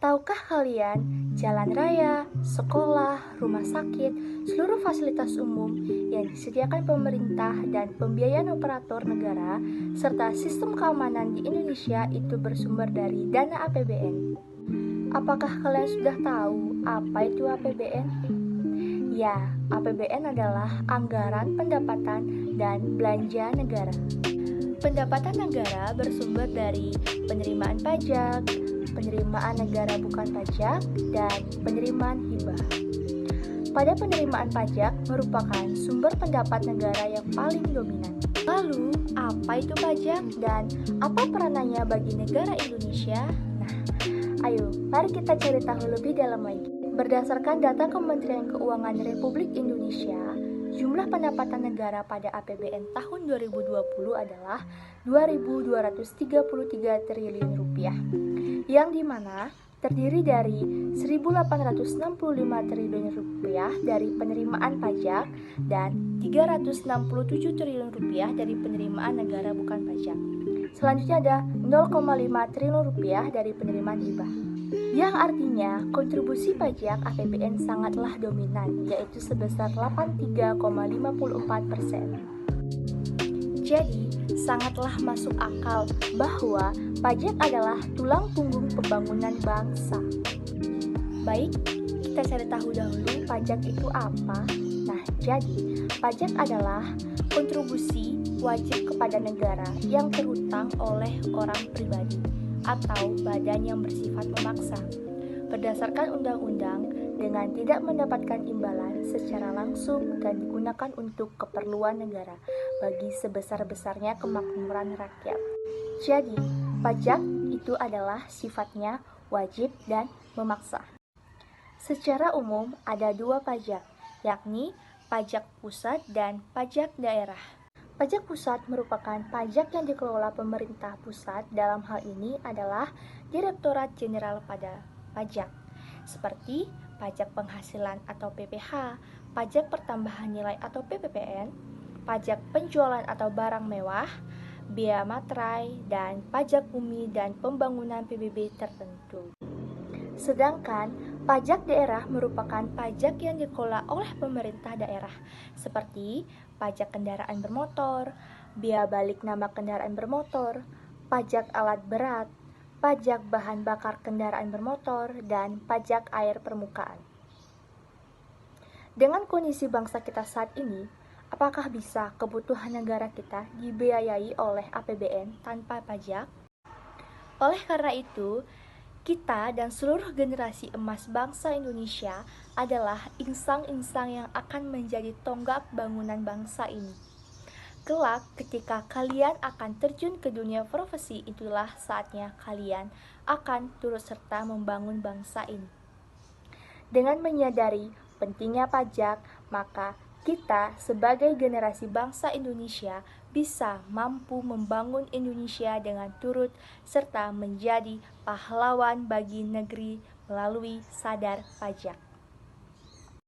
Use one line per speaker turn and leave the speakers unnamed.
Tahukah kalian, jalan raya, sekolah, rumah sakit, seluruh fasilitas umum yang disediakan pemerintah dan pembiayaan operator negara, serta sistem keamanan di Indonesia itu bersumber dari dana APBN. Apakah kalian sudah tahu apa itu APBN? Ya, APBN adalah anggaran pendapatan dan belanja negara. Pendapatan negara bersumber dari penerimaan pajak, penerimaan negara bukan pajak, dan penerimaan hibah. Pada penerimaan pajak merupakan sumber pendapat negara yang paling dominan. Lalu, apa itu pajak dan apa peranannya bagi negara Indonesia? Nah, ayo, mari kita cari tahu lebih dalam lagi. Berdasarkan data Kementerian Keuangan Republik Indonesia, jumlah pendapatan negara pada APBN tahun 2020 adalah 2.233 triliun rupiah, yang dimana terdiri dari 1.865 triliun rupiah dari penerimaan pajak dan 367 triliun rupiah dari penerimaan negara bukan pajak. Selanjutnya ada 0,5 triliun rupiah dari penerimaan hibah, yang artinya kontribusi pajak APBN sangatlah dominan, yaitu sebesar 83,54%. Jadi, sangatlah masuk akal bahwa pajak adalah tulang punggung pembangunan bangsa. Baik, kita cari tahu dahulu pajak itu apa. Nah, jadi pajak adalah kontribusi wajib kepada negara yang terhutang oleh orang pribadi atau badan yang bersifat memaksa berdasarkan undang-undang dengan tidak mendapatkan imbalan secara langsung dan digunakan untuk keperluan negara bagi sebesar-besarnya kemakmuran rakyat. Jadi, pajak itu adalah sifatnya wajib dan memaksa. Secara umum ada dua pajak, yakni pajak pusat dan pajak daerah. Pajak pusat merupakan pajak yang dikelola pemerintah pusat, dalam hal ini adalah Direktorat Jenderal Pajak, seperti pajak penghasilan atau PPh, pajak pertambahan nilai atau PPPN, pajak penjualan atau barang mewah, bea materai, dan pajak bumi dan pembangunan PBB tertentu. Sedangkan pajak daerah merupakan pajak yang dikelola oleh pemerintah daerah, seperti pajak kendaraan bermotor, bea balik nama kendaraan bermotor, pajak alat berat, pajak bahan bakar kendaraan bermotor, dan pajak air permukaan. Dengan kondisi bangsa kita saat ini, apakah bisa kebutuhan negara kita dibiayai oleh APBN tanpa pajak? Oleh karena itu, kita dan seluruh generasi emas bangsa Indonesia adalah insang-insang yang akan menjadi tonggak bangunan bangsa ini. Kelak, ketika kalian akan terjun ke dunia profesi, itulah saatnya kalian akan turut serta membangun bangsa ini. Dengan menyadari pentingnya pajak, maka kita sebagai generasi bangsa Indonesia bisa mampu membangun Indonesia dengan turut serta menjadi pahlawan bagi negeri melalui sadar pajak.